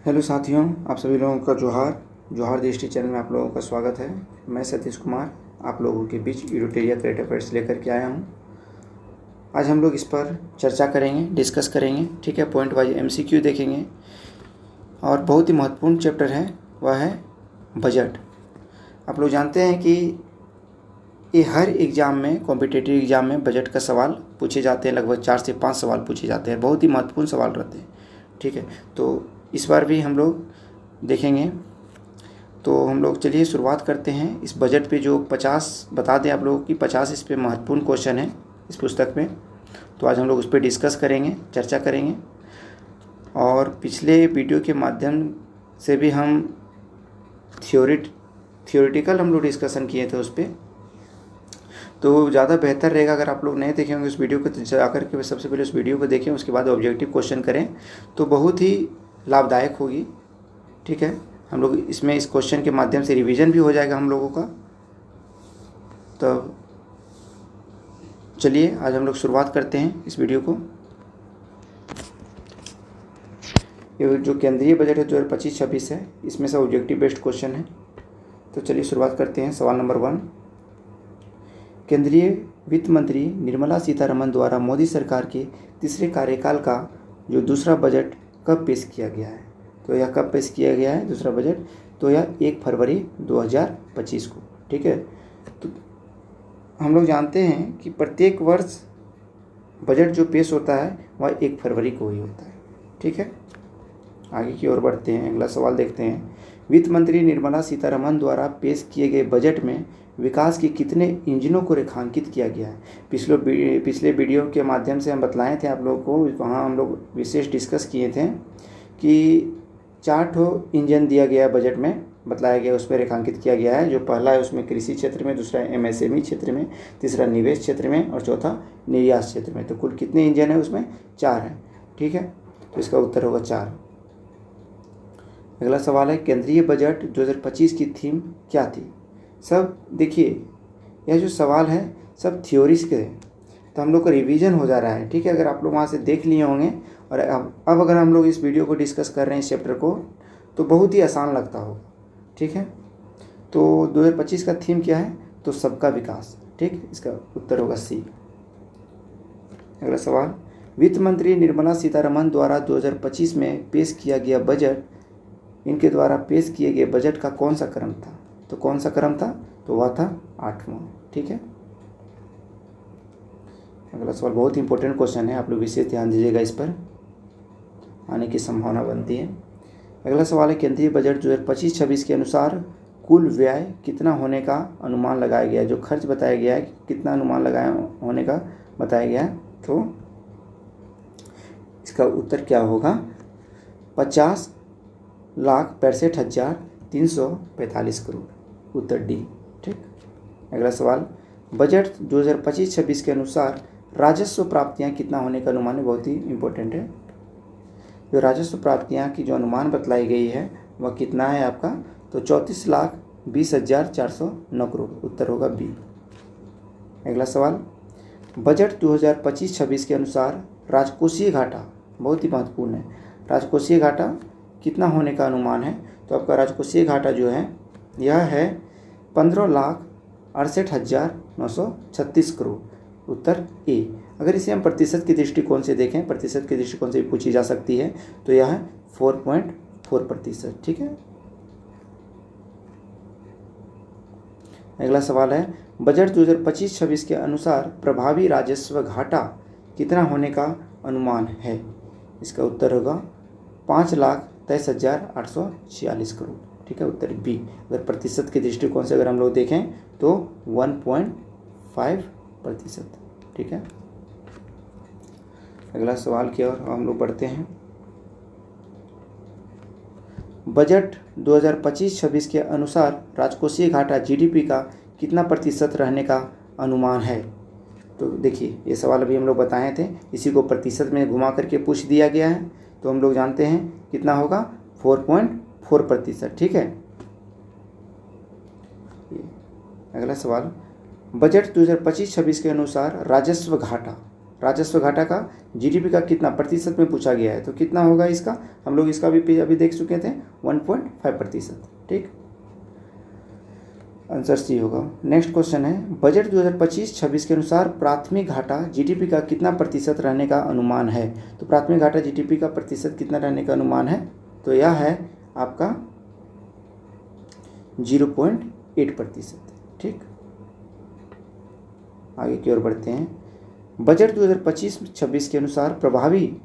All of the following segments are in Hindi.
हेलो साथियों, आप सभी लोगों का जोहार दृष्टि चैनल में आप लोगों का स्वागत है। मैं सतीश कुमार आप लोगों के बीच यूरोटेरिया करंट अफेयर्स लेकर के आया हूँ। आज हम लोग इस पर चर्चा करेंगे, डिस्कस करेंगे, ठीक है। पॉइंट वाइज एमसीक्यू देखेंगे और बहुत ही महत्वपूर्ण चैप्टर है, वह है बजट। आप लोग जानते हैं कि ये हर एग्ज़ाम में, कॉम्पिटिटिव एग्ज़ाम में बजट का सवाल पूछे जाते हैं। लगभग 4 से 5 सवाल पूछे जाते हैं, बहुत ही महत्वपूर्ण सवाल रहते हैं, ठीक है। तो इस बार भी हम लोग देखेंगे। तो हम लोग चलिए शुरुआत करते हैं इस बजट पे। जो 50 बता दें आप लोगों की 50 इस पे महत्वपूर्ण क्वेश्चन है इस पुस्तक में। तो आज हम लोग उस पर डिस्कस करेंगे, चर्चा करेंगे। और पिछले वीडियो के माध्यम से भी हम थियोरेटिकल हम लोग डिस्कशन किए थे उस पर। तो ज़्यादा बेहतर रहेगा अगर आप लोग नहीं देखे होंगे उस वीडियो को, तो जाकर के सबसे पहले उस वीडियो को देखें, उसके बाद ऑब्जेक्टिव क्वेश्चन करें, तो बहुत ही लाभदायक होगी, ठीक है। हम लोग इसमें इस क्वेश्चन के माध्यम से रिवीजन भी हो जाएगा हम लोगों का। तो चलिए आज हम लोग शुरुआत करते हैं इस वीडियो को। ये जो केंद्रीय बजट है 2025-26 है, इसमें से ऑब्जेक्टिव बेस्ड क्वेश्चन है। तो चलिए शुरुआत करते हैं। सवाल नंबर 1, केंद्रीय वित्त मंत्री निर्मला सीतारमण द्वारा मोदी सरकार के तीसरे कार्यकाल का जो दूसरा बजट कब पेश किया गया है? तो यह कब पेश किया गया है दूसरा बजट? तो यह 1 फरवरी 2025 को, ठीक है। तो हम लोग जानते हैं कि प्रत्येक वर्ष बजट जो पेश होता है वह 1 फरवरी को ही होता है, ठीक है। आगे की ओर बढ़ते हैं, अगला सवाल देखते हैं। वित्त मंत्री निर्मला सीतारमण द्वारा पेश किए गए बजट में विकास के कितने इंजनों को रेखांकित किया गया है? पिछले वीडियो के माध्यम से हम बतलाए थे आप लोगों को, वहाँ हम लोग विशेष डिस्कस किए थे कि 4 इंजन दिया गया बजट में, बतलाया गया, उस पर रेखांकित किया गया है। जो पहला है उसमें कृषि क्षेत्र में, दूसरा एमएसएमई क्षेत्र में, तीसरा निवेश क्षेत्र में और चौथा निर्यात क्षेत्र में। तो कुल कितने इंजन है उसमें? 4 हैं, ठीक है। तो इसका उत्तर होगा 4। अगला सवाल है, केंद्रीय बजट 2025 की थीम क्या थी? सब देखिए, यह जो सवाल है सब थ्योरीज के हैं, तो हम लोग का रिवीजन हो जा रहा है, ठीक है। अगर आप लोग वहाँ से देख लिए होंगे और अब अगर हम लोग इस वीडियो को डिस्कस कर रहे हैं इस चैप्टर को, तो बहुत ही आसान लगता होगा, ठीक है। तो 2025 का थीम क्या है? तो सबका विकास, ठीक। इसका उत्तर होगा सी। अगला सवाल, वित्त मंत्री निर्मला सीतारमण द्वारा 2025 में पेश किया गया बजट, इनके द्वारा पेश किए गए बजट का कौन सा क्रम था? तो कौन सा क्रम था? तो वह था 8वां, ठीक है। अगला सवाल बहुत ही इंपॉर्टेंट क्वेश्चन है, आप लोग विशेष ध्यान दीजिएगा, इस पर आने की संभावना बनती है। अगला सवाल है, केंद्रीय बजट 2025-26 के अनुसार कुल व्यय कितना होने का अनुमान लगाया गया है? जो खर्च बताया गया है कितना अनुमान लगाया होने का बताया गया है? तो इसका उत्तर क्या होगा? 50,62,6345 करोड़, उत्तर डी, ठीक। अगला सवाल, बजट 2025-26 के अनुसार राजस्व प्राप्तियां कितना होने का अनुमान है? बहुत ही इंपॉर्टेंट है। जो राजस्व प्राप्तियां की जो अनुमान बतलाई गई है वह कितना है आपका? तो 34,20,409 करोड़, उत्तर होगा बी। अगला सवाल, बजट 2025-26 के अनुसार राजकोषीय घाटा, बहुत ही महत्वपूर्ण है, राजकोषीय घाटा कितना होने का अनुमान है? तो आपका राजकोषीय घाटा जो है यह है 15,68,936 करोड़, उत्तर ए। अगर इसे हम प्रतिशत के दृष्टिकोण से देखें, प्रतिशत के दृष्टिकोण से पूछी जा सकती है, तो यह है 4.4%, ठीक है। अगला सवाल है, बजट 2025-26 के अनुसार प्रभावी राजस्व घाटा कितना होने का अनुमान है? इसका उत्तर होगा 5,23,846 करोड़, ठीक है, उत्तर बी। अगर प्रतिशत के दृष्टिकोण से अगर हम लोग देखें तो 1.5%, ठीक है। अगला सवाल की ओर हम लोग बढ़ते हैं। बजट 2025-26 के अनुसार राजकोषीय घाटा जीडीपी का कितना प्रतिशत रहने का अनुमान है? तो देखिए, ये सवाल अभी हम लोग बताए थे, इसी को प्रतिशत में घुमा करके पूछ दिया गया है। तो हम लोग जानते हैं कितना होगा? 4.4%, ठीक है। अगला सवाल, बजट 2025-26 के अनुसार राजस्व घाटा का जीडीपी का कितना प्रतिशत में पूछा गया है? तो कितना होगा इसका? हम लोग इसका भी अभी देख चुके थे 1.5%। ठीक, आंसर सी होगा। नेक्स्ट क्वेश्चन है, बजट 2025-26 के अनुसार प्राथमिक घाटा जीडीपी का कितना प्रतिशत रहने का अनुमान है? तो प्राथमिक घाटा जीडीपी का प्रतिशत कितना रहने का अनुमान है? तो यह है आपका 0.8%। ठीक, आगे की ओर बढ़ते हैं। बजट 2025-26 के अनुसार प्रभावी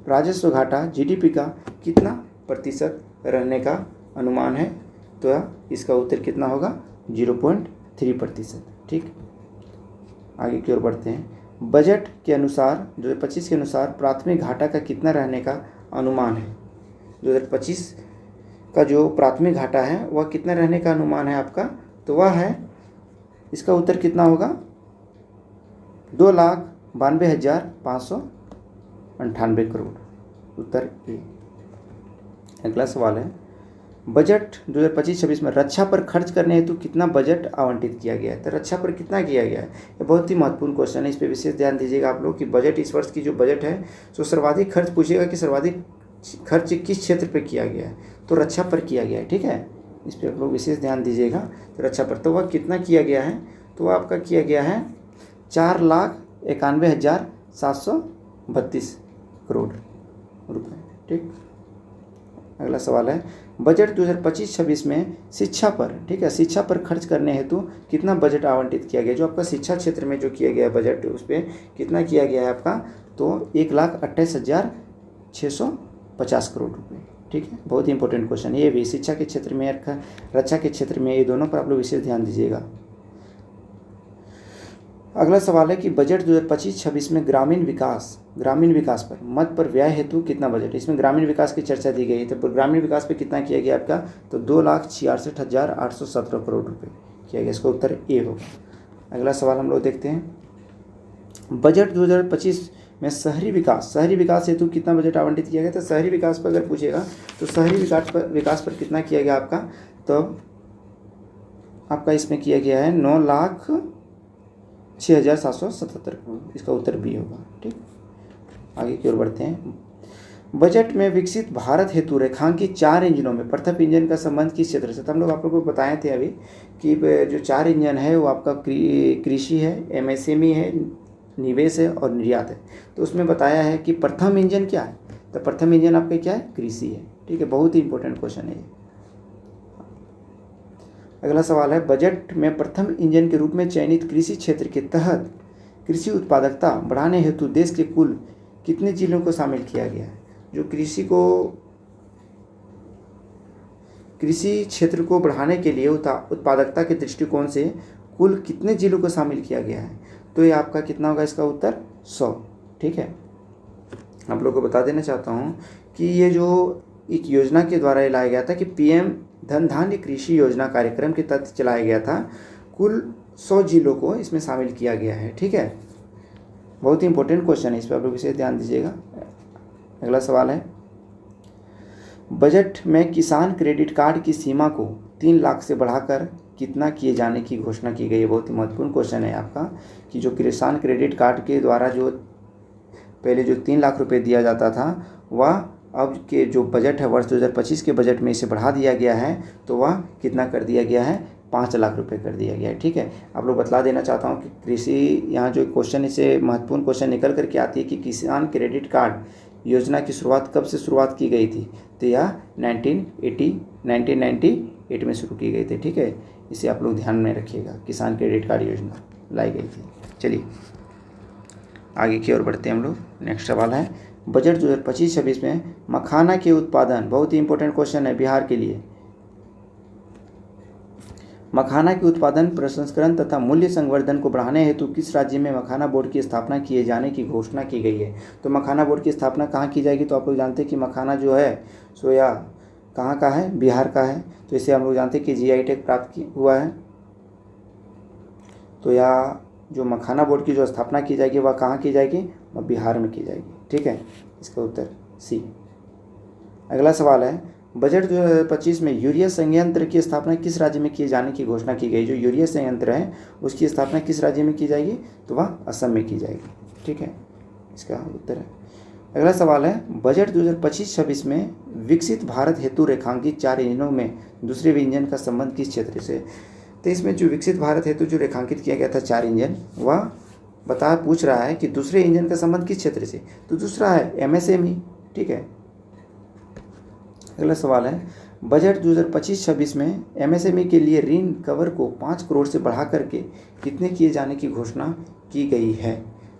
राजस्व घाटा जीडीपी का कितना प्रतिशत रहने का अनुमान है? तो इसका उत्तर कितना होगा? 0.3%। ठीक, आगे की ओर बढ़ते हैं। बजट के अनुसार 2025 के अनुसार प्राथमिक घाटा का कितना रहने का अनुमान है? 2025 का जो प्राथमिक घाटा है वह कितना रहने का अनुमान है आपका? तो वह है, इसका उत्तर कितना होगा? 2,92,598 करोड़। उत्तर ए। अगला सवाल है, बजट 2025-26 में रक्षा पर खर्च करने हेतु कितना बजट आवंटित किया गया है? तो रक्षा पर कितना किया गया है? ये बहुत ही महत्वपूर्ण क्वेश्चन है, इस पर विशेष ध्यान दीजिएगा आप लोग कि बजट इस वर्ष की जो बजट है तो सर्वाधिक खर्च पूछेगा कि सर्वाधिक खर्च किस क्षेत्र पर किया गया है? तो रक्षा पर किया गया है। ठीक है, इस पर आप लोग विशेष ध्यान दीजिएगा। तो रक्षा पर तो वह कितना किया गया है? तो वह आपका किया गया है 4,91,732 करोड़ रुपए। ठीक, अगला सवाल है, बजट 2025-26 में शिक्षा पर, ठीक है, शिक्षा पर खर्च करने हेतु कितना बजट आवंटित किया गया? जो आपका शिक्षा क्षेत्र में जो किया गया बजट उस पर कितना किया गया है आपका? तो 1,28,650 करोड़ रुपये। ठीक है, बहुत ही इंपॉर्टेंट क्वेश्चन है ये भी, शिक्षा के क्षेत्र में, रक्षा के क्षेत्र में, ये दोनों पर आप लोग विशेष ध्यान दीजिएगा। अगला सवाल है कि बजट 2025-26 में ग्रामीण विकास पर मद पर व्यय हेतु कितना बजट है? इसमें ग्रामीण विकास की चर्चा दी गई है, तो ग्रामीण विकास पे कितना किया गया आपका? तो 2,66,817 करोड़ रुपए किया गया। इसका उत्तर ए होगा। अगला सवाल हम लोग देखते हैं, बजट 2025 में शहरी विकास हेतु कितना बजट आवंटित किया गया? तो शहरी विकास पर अगर पूछेगा तो शहरी विकास पर कितना किया गया आपका? तो आपका इसमें किया गया है 9,06,777 करोड़। इसका उत्तर बी होगा। ठीक, आगे की ओर बढ़ते हैं। बजट में विकसित भारत हेतु रेखांकित 4 इंजनों में प्रथम इंजन का संबंध किस क्षेत्र से? तो हम लोग आप लोगों को बताए थे अभी कि जो 4 इंजन है वो आपका कृषि है, एमएसएमई है, निवेश है और निर्यात है। तो उसमें बताया है कि प्रथम इंजन क्या है? तो प्रथम इंजन आपका क्या है? कृषि है। ठीक है, बहुत ही इंपॉर्टेंट क्वेश्चन है ये। अगला सवाल है, बजट में प्रथम इंजन के रूप में चयनित कृषि क्षेत्र के तहत कृषि उत्पादकता बढ़ाने हेतु देश के कुल कितने जिलों को शामिल किया गया है? जो कृषि क्षेत्र को बढ़ाने के लिए उत्पादकता के दृष्टिकोण से कुल कितने जिलों को शामिल किया गया है? तो ये आपका कितना होगा? इसका उत्तर 100। ठीक है, आप लोगों को बता देना चाहता हूँ कि ये जो एक योजना के द्वारा ये लाया गया था कि पीएम धन धान्य कृषि योजना कार्यक्रम के तहत चलाया गया था, कुल 100 जिलों को इसमें शामिल किया गया है। ठीक है, बहुत ही इंपॉर्टेंट क्वेश्चन है, इस पर आप लोग विशेष ध्यान दीजिएगा। अगला सवाल है, बजट में किसान क्रेडिट कार्ड की सीमा को 3 लाख से बढ़ाकर कितना किए जाने की घोषणा की गई है? बहुत ही महत्वपूर्ण क्वेश्चन है आपका कि जो किसान क्रेडिट कार्ड के द्वारा जो पहले जो 3 लाख रुपए दिया जाता था, वह अब के जो बजट है वर्ष 2025 के बजट में इसे बढ़ा दिया गया है। तो वह कितना कर दिया गया है? 5 लाख रुपए कर दिया गया है। ठीक है, आप लोग बतला देना चाहता हूँ कि कृषि, यहाँ जो क्वेश्चन इसे महत्वपूर्ण क्वेश्चन निकल करके आती है कि किसान क्रेडिट कार्ड योजना की शुरुआत कब से शुरुआत की गई थी? तो यह 1998 में शुरू की गई थी। ठीक है, इसे आप लोग ध्यान में रखिएगा, किसान क्रेडिट कार्ड योजना लाई गई थी। चलिए आगे की ओर बढ़ते हैं हम लोग। नेक्स्ट सवाल है, बजट 2025-26 में मखाना के उत्पादन, बहुत ही इंपॉर्टेंट क्वेश्चन है बिहार के लिए, मखाना के उत्पादन, प्रसंस्करण तथा मूल्य संवर्धन को बढ़ाने हेतु किस राज्य में मखाना बोर्ड की स्थापना किए जाने की घोषणा की गई है? तो मखाना बोर्ड की स्थापना कहाँ की जाएगी? तो आप लोग जानते हैं कि मखाना जो है सो या कहाँ का है? बिहार का है। तो इसे हम लोग जानते हैं कि जीआई टैग प्राप्त हुआ है। तो या जो मखाना बोर्ड की जो स्थापना की जाएगी वह कहाँ की जाएगी? वह बिहार में की जाएगी। ठीक है, इसका उत्तर सी। अगला सवाल है, बजट 2025 में यूरिया संयंत्र की स्थापना किस राज्य में किए जाने की घोषणा की गई? जो यूरिया संयंत्र है उसकी स्थापना किस राज्य में की जाएगी? तो वह असम में की जाएगी। ठीक है, इसका उत्तर है। अगला सवाल है, बजट 2025-26 में विकसित भारत हेतु रेखांकित 4 इंजनों में दूसरे इंजन का संबंध किस क्षेत्र से? तो इसमें जो विकसित भारत हेतु जो रेखांकित किया गया था 4 इंजन, वह पूछ रहा है कि दूसरे इंजन का संबंध किस क्षेत्र से? तो दूसरा है एमएसएमई। ठीक है। अगला सवाल है, बजट 2025-26 में एमएसएमई के लिए ऋण कवर को 5 करोड़ से बढ़ा करके कितने किए जाने की घोषणा की गई है?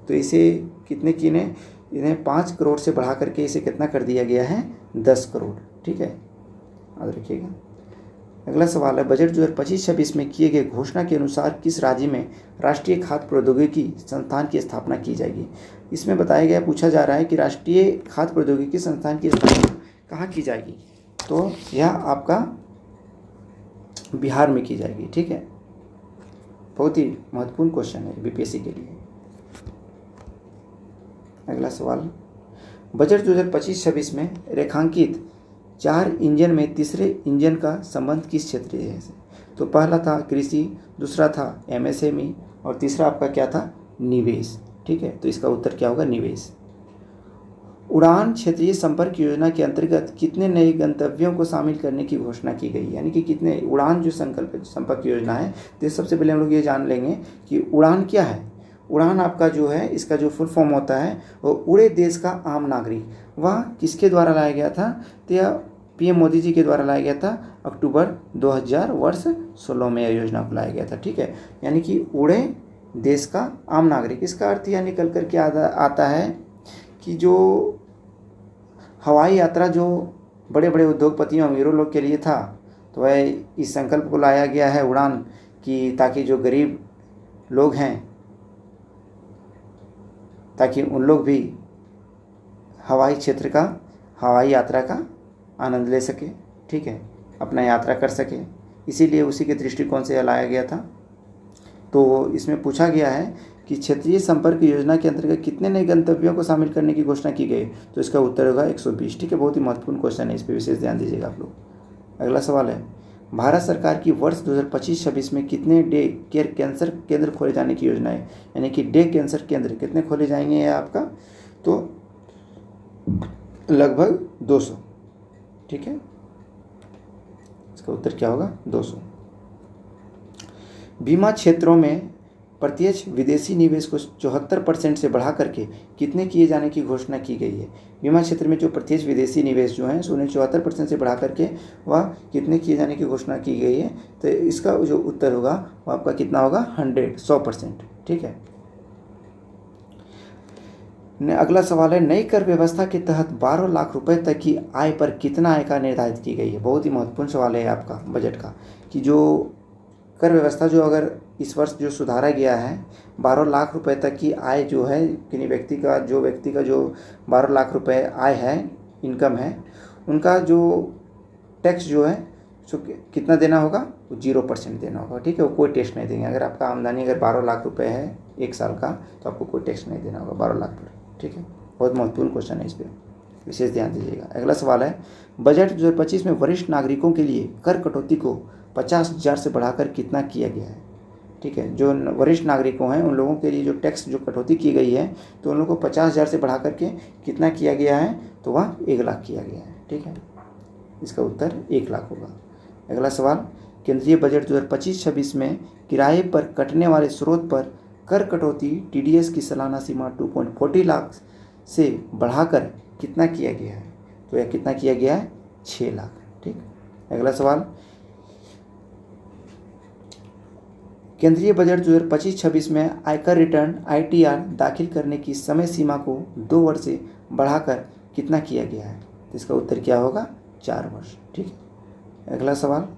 तो इसे कितने किए? इन्हें 5 करोड़ से बढ़ा करके इसे कितना कर दिया गया है? 10 करोड़। ठीक है, याद रखिएगा। अगला सवाल है, बजट 2025-26 में किए गए घोषणा के अनुसार किस राज्य में राष्ट्रीय खाद्य प्रौद्योगिकी संस्थान की स्थापना की जाएगी? इसमें बताया गया, पूछा जा रहा है कि राष्ट्रीय खाद्य प्रौद्योगिकी संस्थान की स्थापना कहाँ की जाएगी? तो यह आपका बिहार में की जाएगी। ठीक है, बहुत ही महत्वपूर्ण क्वेश्चन है बीपीएससी के लिए। अगला सवाल, बजट 2025-26 में रेखांकित 4 इंजन में तीसरे इंजन का संबंध किस क्षेत्र से? तो पहला था कृषि, दूसरा था एमएसएमई और तीसरा आपका क्या था? निवेश। ठीक है, तो इसका उत्तर क्या होगा? निवेश। उड़ान क्षेत्रीय संपर्क योजना के अंतर्गत कितने नए गंतव्यों को शामिल करने की घोषणा की गई? यानी कि कितने उड़ान जो संपर्क योजना है, तो सबसे पहले हम लोग ये जान लेंगे कि उड़ान क्या है। उड़ान आपका जो है, इसका जो फुल फॉर्म होता है वो उड़े देश का आम नागरिक। वह किसके द्वारा लाया गया था? तो यह पीएम मोदी जी के द्वारा लाया गया था। अक्टूबर 2016 में यह योजना को लाया गया था। ठीक है, यानी कि उड़े देश का आम नागरिक, इसका अर्थ यह निकल कर के आता है कि जो हवाई यात्रा जो बड़े बड़े उद्योगपतियों अमीरों लोग के लिए था, तो वह इस संकल्प को लाया गया है उड़ान की, ताकि जो गरीब लोग हैं, ताकि उन लोग भी हवाई क्षेत्र का, हवाई यात्रा का आनंद ले सके। ठीक है, अपना यात्रा कर सके, इसीलिए उसी के दृष्टिकोण से लाया गया था। तो इसमें पूछा गया है कि क्षेत्रीय संपर्क योजना के अंतर्गत कितने नए गंतव्यों को शामिल करने की घोषणा की गई? तो इसका उत्तर होगा 120। ठीक है, बहुत ही महत्वपूर्ण क्वेश्चन है, इस पर विशेष ध्यान दीजिएगा आप लोग। अगला सवाल है, भारत सरकार की वर्ष 2025-26 में कितने डे केयर कैंसर केंद्र खोले जाने की योजना है? यानी कि डे कैंसर केंद्र कितने खोले जाएंगे? ये आपका तो लगभग 200। ठीक है, इसका उत्तर क्या होगा? 200। बीमा क्षेत्रों में प्रत्यक्ष विदेशी निवेश को 74% से बढ़ा करके कितने किए जाने की घोषणा की गई है? बीमा क्षेत्र में जो प्रत्यक्ष विदेशी निवेश जो है उन्हें 74% से बढ़ा करके वह कितने किए जाने की घोषणा की गई है? तो इसका जो उत्तर होगा वो आपका कितना होगा? 100%। ठीक है। अगला सवाल है, नई कर व्यवस्था के तहत 12 लाख रुपए तक की आय पर कितना आयकर निर्धारित की गई है? बहुत ही महत्वपूर्ण सवाल है आपका बजट का, कि जो कर व्यवस्था जो अगर इस वर्ष जो सुधारा गया है, 12 लाख रुपए तक की आय जो है किसी व्यक्ति का, जो व्यक्ति का जो 12 लाख रुपए आय है, इनकम है, उनका जो टैक्स जो है सो कितना देना होगा? 0% देना होगा। ठीक है, वो कोई टैक्स नहीं देंगे। अगर आपका आमदनी अगर 12 लाख रुपए है 1 साल का, तो आपको कोई टैक्स नहीं देना होगा 12 लाख पर। ठीक है, बहुत महत्वपूर्ण क्वेश्चन है, इस पर विशेष ध्यान दीजिएगा। अगला सवाल है, बजट 2025 में वरिष्ठ नागरिकों के लिए कर कटौती को 50,000 से बढ़ाकर कितना किया गया है? ठीक है, जो वरिष्ठ नागरिकों हैं उन लोगों के लिए जो टैक्स जो कटौती की गई है, तो उन लोगों को 50,000 से बढ़ा करके कितना किया गया है? तो वह 1 लाख किया गया है। ठीक है, इसका उत्तर 1 लाख होगा। अगला सवाल, केंद्रीय बजट 2025-26 में किराए पर कटने वाले स्रोत पर कर कटौती टीडीएस की सालाना सीमा 2.40 लाख से बढ़ाकर कितना किया गया है? तो यह कितना किया गया है? 6 लाख। ठीक। अगला सवाल, केंद्रीय बजट 2025-26 में आयकर रिटर्न आईटीआर दाखिल करने की समय सीमा को 2 वर्ष से बढ़ाकर कितना किया गया है? तो इसका उत्तर क्या होगा? 4 वर्ष। ठीक है। अगला सवाल,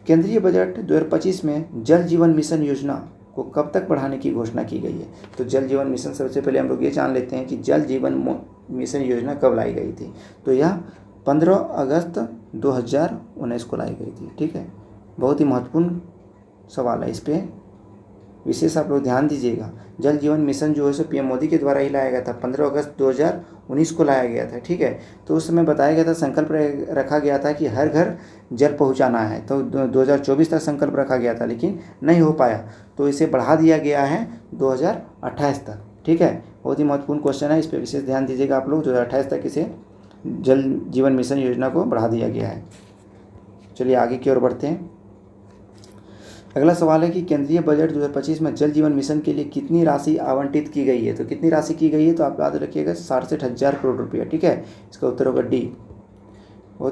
केंद्रीय बजट 2025 में जल जीवन मिशन योजना को कब तक बढ़ाने की घोषणा की गई है? तो जल जीवन मिशन, सबसे पहले हम लोग ये जान लेते हैं कि जल जीवन मिशन योजना कब लाई गई थी। तो यह 15 अगस्त 2019 को लाई गई थी। ठीक है, बहुत ही महत्वपूर्ण सवाल है, इस पर विशेष आप लोग ध्यान दीजिएगा। जल जीवन मिशन जो है सो पीएम मोदी के द्वारा ही लाया गया था, 15 अगस्त 2019 को लाया गया था। ठीक है, तो उस समय बताया गया था, संकल्प रखा गया था कि हर घर जल पहुंचाना है। तो 2024 तक संकल्प रखा गया था, लेकिन नहीं हो पाया, तो इसे बढ़ा दिया गया है 2028 तक। ठीक है, बहुत ही महत्वपूर्ण क्वेश्चन है, इस पर विशेष ध्यान दीजिएगा आप लोग। 2028 तक इसे जल जीवन मिशन योजना को बढ़ा दिया गया है। चलिए आगे की ओर बढ़ते हैं। अगला सवाल है कि केंद्रीय बजट 2025 में जल जीवन मिशन के लिए कितनी राशि आवंटित की गई है। तो कितनी राशि की गई है, तो आप याद रखिएगा 67,000 करोड़ रुपया। ठीक है, इसका उत्तर होगा डी।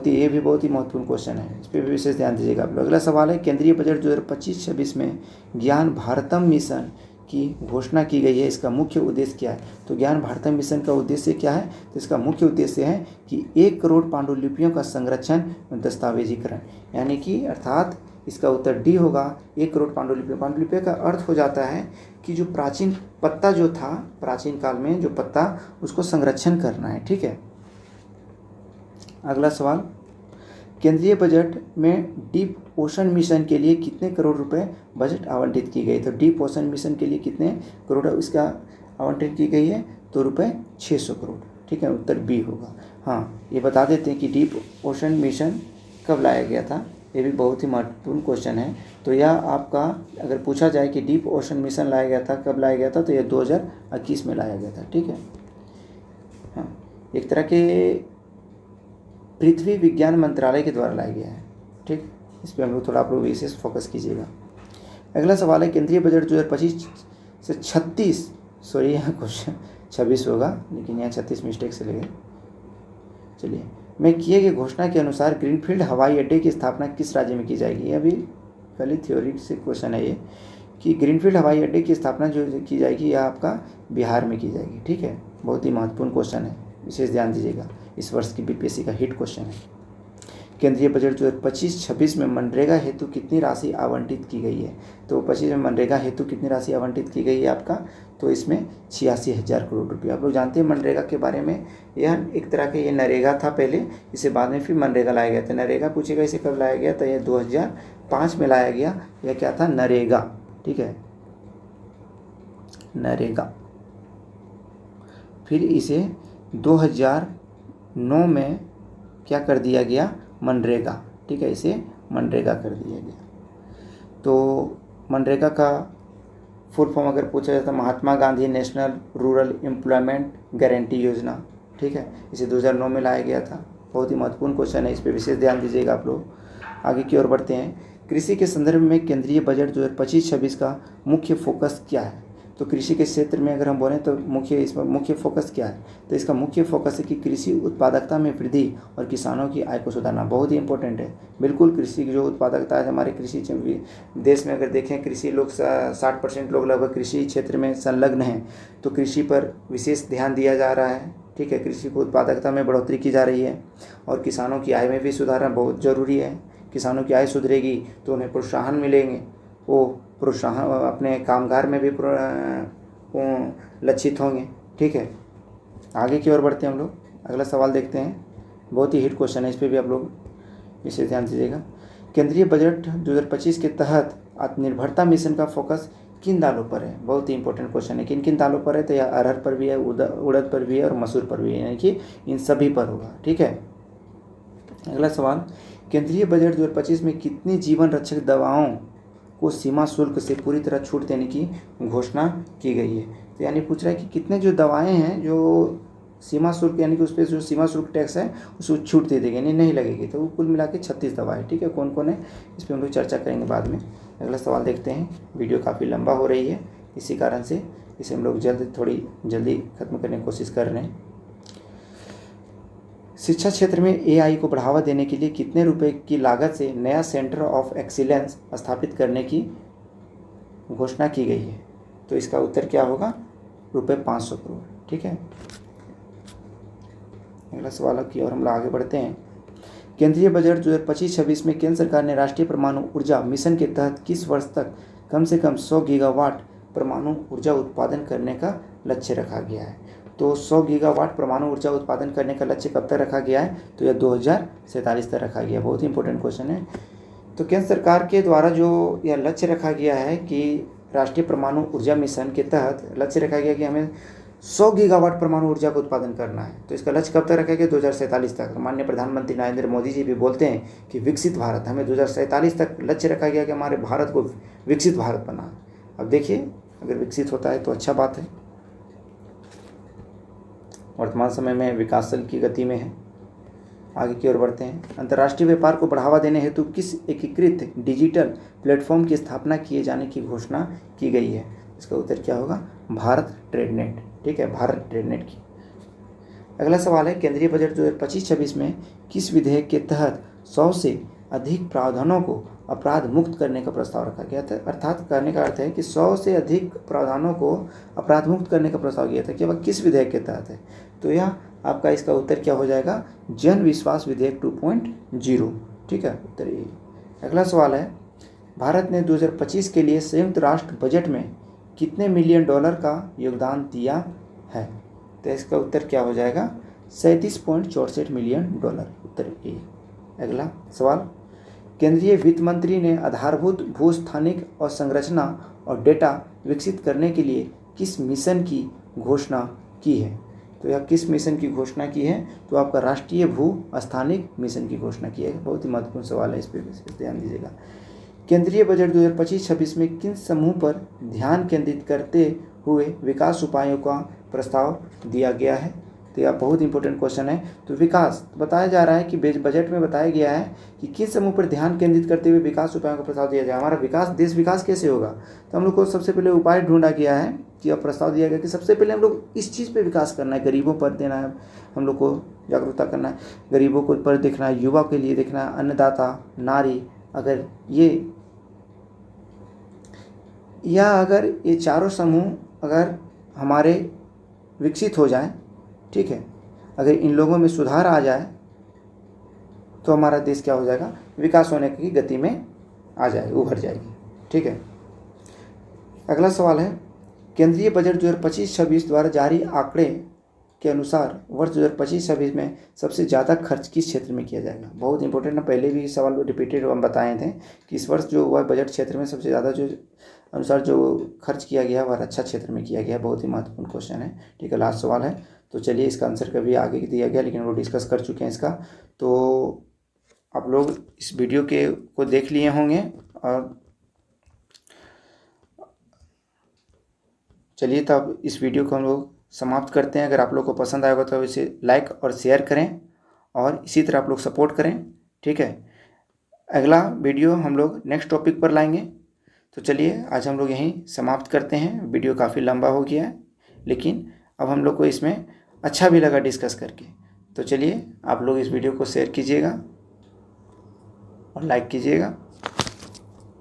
ये भी बहुत ही महत्वपूर्ण क्वेश्चन है, इस पर भी विशेष ध्यान दीजिएगा आप लोग। अगला सवाल है केंद्रीय बजट 2025-26 में ज्ञान भारतम मिशन की घोषणा की गई है, इसका मुख्य उद्देश्य क्या है। तो ज्ञान भारतम मिशन का उद्देश्य क्या है, तो इसका मुख्य उद्देश्य है कि 1 करोड़ पांडुलिपियों का संरक्षण और दस्तावेजीकरण, यानी कि अर्थात इसका उत्तर डी होगा। 1 करोड़ पांडुलिपियों। पांडुलिपियों का अर्थ हो जाता है कि जो प्राचीन पत्ता जो था, प्राचीन काल में जो पत्ता, उसको संरक्षण करना है। ठीक है, अगला सवाल, केंद्रीय बजट में डीप ओशन मिशन के लिए कितने करोड़ रुपए बजट आवंटित की गई। तो डीप ओशन मिशन के लिए कितने करोड़ इसका आवंटित की गई है, तो रुपए 600 करोड़। ठीक है, उत्तर बी होगा। हाँ, ये बता देते हैं कि डीप ओशन मिशन कब लाया गया था, ये भी बहुत ही महत्वपूर्ण क्वेश्चन है। तो यह आपका अगर पूछा जाए कि डीप ओशन मिशन लाया गया था, कब लाया गया था, तो यह 2021 में लाया गया था। ठीक है, हाँ, एक तरह के पृथ्वी विज्ञान मंत्रालय के द्वारा लाया गया है। ठीक, इस पर हम लोग थोड़ा आप लोग विशेष फोकस कीजिएगा। अगला सवाल है केंद्रीय बजट 2025 से 36, सॉरी यहाँ क्वेश्चन 26 होगा, लेकिन यहाँ 36 मिस्टेक से लगे। चलिए, में किए गए घोषणा के अनुसार ग्रीनफील्ड हवाई अड्डे की स्थापना किस राज्य में की जाएगी। अभी पहले थ्योरी से क्वेश्चन है ये कि ग्रीनफील्ड हवाई अड्डे की स्थापना जो की जाएगी यह आपका बिहार में की जाएगी। ठीक है, बहुत ही महत्वपूर्ण क्वेश्चन है, विशेष ध्यान दीजिएगा, इस वर्ष की बीपीएससी का हिट क्वेश्चन है। केंद्रीय बजट 2025-26 में मनरेगा हेतु कितनी राशि आवंटित की गई है। तो 25 में मनरेगा हेतु कितनी राशि आवंटित की गई है आपका, तो इसमें 86,000 करोड़ रुपये। आप लोग जानते हैं मनरेगा के बारे में, यह एक तरह के ये नरेगा था पहले, इसे बाद में फिर मनरेगा लाया गया था। नरेगा पूछेगा इसे कब लाया गया, तो यह 2005 में लाया गया। यह क्या था, नरेगा। ठीक है, नरेगा। फिर इसे 2009 में क्या कर दिया गया, मनरेगा। ठीक है, इसे मनरेगा कर दिया गया। तो मनरेगा का फुल फॉर्म अगर पूछा जाए तो Mahatma Gandhi national rural employment guarantee योजना। ठीक है, इसे 2009 में लाया गया था। बहुत ही महत्वपूर्ण क्वेश्चन है, इस पर विशेष ध्यान दीजिएगा आप लोग। आगे की ओर बढ़ते हैं। कृषि के संदर्भ में केंद्रीय बजट 2025-26 का मुख्य फोकस क्या है। तो कृषि के क्षेत्र में अगर हम बोलें तो इसमें मुख्य फोकस क्या है, तो इसका मुख्य फोकस है कि कृषि उत्पादकता में वृद्धि और किसानों की आय को सुधारना। बहुत ही इंपॉर्टेंट है। बिल्कुल, कृषि की जो उत्पादकता है हमारे कृषि देश में अगर देखें, कृषि लोग 60% लोग लगभग कृषि क्षेत्र में संलग्न हैं, तो कृषि पर विशेष ध्यान दिया जा रहा है। ठीक है, कृषि को उत्पादकता में बढ़ोतरी की जा रही है और किसानों की आय में भी सुधारना बहुत ज़रूरी है। किसानों की आय सुधरेगी तो उन्हें प्रोत्साहन मिलेंगे, वो प्रोत्साहन अपने कामगार में भी लक्षित होंगे। ठीक है, आगे की ओर बढ़ते हैं हम लोग। अगला सवाल देखते हैं, बहुत ही हिट क्वेश्चन है, इस पर भी आप लोग विशेष ध्यान दीजिएगा। केंद्रीय बजट 2025 के तहत आत्मनिर्भरता मिशन का फोकस किन दालों पर है। बहुत ही इंपॉर्टेंट क्वेश्चन है, किन किन दालों पर है, तो यह अरहर पर भी है, उड़द पर भी है और मसूर पर भी है, यानी कि इन सभी पर होगा। ठीक है, अगला सवाल, केंद्रीय बजट 2025 में कितनी जीवन रक्षक दवाओं को सीमा शुल्क से पूरी तरह छूट देने की घोषणा की गई है। तो यानी पूछ रहा है कि कितने जो दवाएं हैं जो सीमा शुल्क, यानी कि उस पर जो सीमा शुल्क टैक्स है उसको छूट दे देगी, यानी नहीं लगेगी। तो वो कुल मिला के 36 दवाएँ। ठीक है, कौन कौन है, इस पर हम लोग चर्चा करेंगे बाद में। अगला सवाल देखते हैं। वीडियो काफ़ी लंबा हो रही है, इसी कारण से इसे हम लोग थोड़ी जल्दी ख़त्म करने की कोशिश कर रहे हैं। शिक्षा क्षेत्र में एआई को बढ़ावा देने के लिए कितने रुपए की लागत से नया सेंटर ऑफ एक्सीलेंस स्थापित करने की घोषणा की गई है। तो इसका उत्तर क्या होगा, रुपए 500 करोड़। ठीक है, अगला सवाल की ओर हम लोग आगे बढ़ते हैं। केंद्रीय बजट 2025-26 में केंद्र सरकार ने राष्ट्रीय परमाणु ऊर्जा मिशन के तहत किस वर्ष तक कम से कम 100 गीगावाट परमाणु ऊर्जा उत्पादन करने का लक्ष्य रखा गया है। तो 100 गीगावाट परमाणु ऊर्जा उत्पादन करने का लक्ष्य कब तक रखा गया है, तो यह 2047 तक रखा गया। बहुत ही इंपॉर्टेंट क्वेश्चन है। तो केंद्र सरकार के द्वारा जो यह लक्ष्य रखा गया है कि राष्ट्रीय परमाणु ऊर्जा मिशन के तहत लक्ष्य रखा गया कि हमें 100 गीगावाट परमाणु ऊर्जा को उत्पादन करना है। तो इसका लक्ष्य कब तक रखा गया, 2047 तक। माननीय प्रधानमंत्री नरेंद्र मोदी जी भी बोलते हैं कि विकसित भारत, हमें 2047 तक लक्ष्य रखा गया कि हमारे भारत को विकसित भारत बना। अब देखिए, अगर विकसित होता है तो अच्छा बात है। वर्तमान समय में विकासशील की गति में है। आगे की ओर बढ़ते हैं। अंतर्राष्ट्रीय व्यापार को बढ़ावा देने हेतु किस एकीकृत डिजिटल प्लेटफॉर्म की स्थापना किए जाने की घोषणा की गई है? इसका उत्तर क्या होगा? भारत ट्रेडनेट। ठीक है, भारत ट्रेडनेट की। अगला सवाल है, केंद्रीय बजट 2025-26 में किस विधेयक के तहत 100 से अधिक प्रावधानों को अपराध मुक्त करने का प्रस्ताव रखा गया था? अर्थात कहने का अर्थ है कि 100 से अधिक प्रावधानों को अपराध मुक्त करने का प्रस्ताव किया था कि वह किस विधेयक के तहत है? तो यह आपका इसका उत्तर क्या हो जाएगा? जन विश्वास विधेयक 2.0। ठीक है, उत्तर ये। अगला सवाल है, भारत ने 2025 के लिए संयुक्त राष्ट्र बजट में कितने मिलियन डॉलर का योगदान दिया है? तो इसका उत्तर क्या हो जाएगा? 37.64 मिलियन डॉलर। उत्तर ए। अगला सवाल, केंद्रीय वित्त मंत्री ने आधारभूत भूस्थानिक और संरचना और डेटा विकसित करने के लिए किस मिशन की घोषणा की है? तो यह किस मिशन की घोषणा की है? तो आपका राष्ट्रीय भू स्थानिक मिशन की घोषणा की है। बहुत ही महत्वपूर्ण सवाल है, इस पर विशेष ध्यान दीजिएगा। केंद्रीय बजट 2025-26 में किन समूह पर ध्यान केंद्रित करते हुए विकास उपायों का प्रस्ताव दिया गया है? तो यह बहुत इंपॉर्टेंट क्वेश्चन है। तो विकास बताया जा रहा है कि बजट में बताया गया है कि किस समूह पर ध्यान केंद्रित करते हुए विकास उपायों का प्रस्ताव दिया जाए। हमारा विकास, देश विकास कैसे होगा? तो हम लोग को सबसे पहले उपाय ढूंढा गया है कि अब प्रस्ताव दिया गया कि सबसे पहले हम लोग इस चीज़ पे विकास करना है, गरीबों पर देना है, हम लोग को जागरूकता करना है, गरीबों को पर देखना है, युवा के लिए देखना है, अन्नदाता, नारी, अगर ये चारों समूह अगर हमारे विकसित हो जाएं, ठीक है, अगर इन लोगों में सुधार आ जाए तो हमारा देश क्या हो जाएगा? विकास होने की गति में आ जाएगी, उभर जाएगी। ठीक है। अगला सवाल है, केंद्रीय बजट 2025-26 द्वारा जारी आंकड़े के अनुसार वर्ष 2025-26 में सबसे ज़्यादा खर्च किस क्षेत्र में किया जाएगा? बहुत इंपॉर्टेंट है, पहले भी सवाल रिपीटेड हम बताए थे कि इस वर्ष जो हुआ बजट क्षेत्र में सबसे ज़्यादा जो अनुसार जो खर्च किया गया वह रक्षा क्षेत्र में किया गया। बहुत ही महत्वपूर्ण क्वेश्चन है। ठीक है, लास्ट सवाल है। तो चलिए, इसका आंसर कभी आगे दिया गया, लेकिन वो डिस्कस कर चुके हैं इसका। तो आप लोग इस वीडियो को देख लिए होंगे, और चलिए तब इस वीडियो को हम लोग समाप्त करते हैं। अगर आप लोग को पसंद आएगा तो इसे लाइक और शेयर करें, और इसी तरह आप लोग सपोर्ट करें। ठीक है, अगला वीडियो हम लोग नेक्स्ट टॉपिक पर लाएंगे। तो चलिए, आज हम लोग यहीं समाप्त करते हैं। वीडियो काफ़ी लंबा हो गया है, लेकिन अब हम लोग को इसमें अच्छा भी लगा डिस्कस करके। तो चलिए, आप लोग इस वीडियो को शेयर कीजिएगा और लाइक कीजिएगा।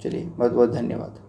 चलिए, बहुत बहुत धन्यवाद।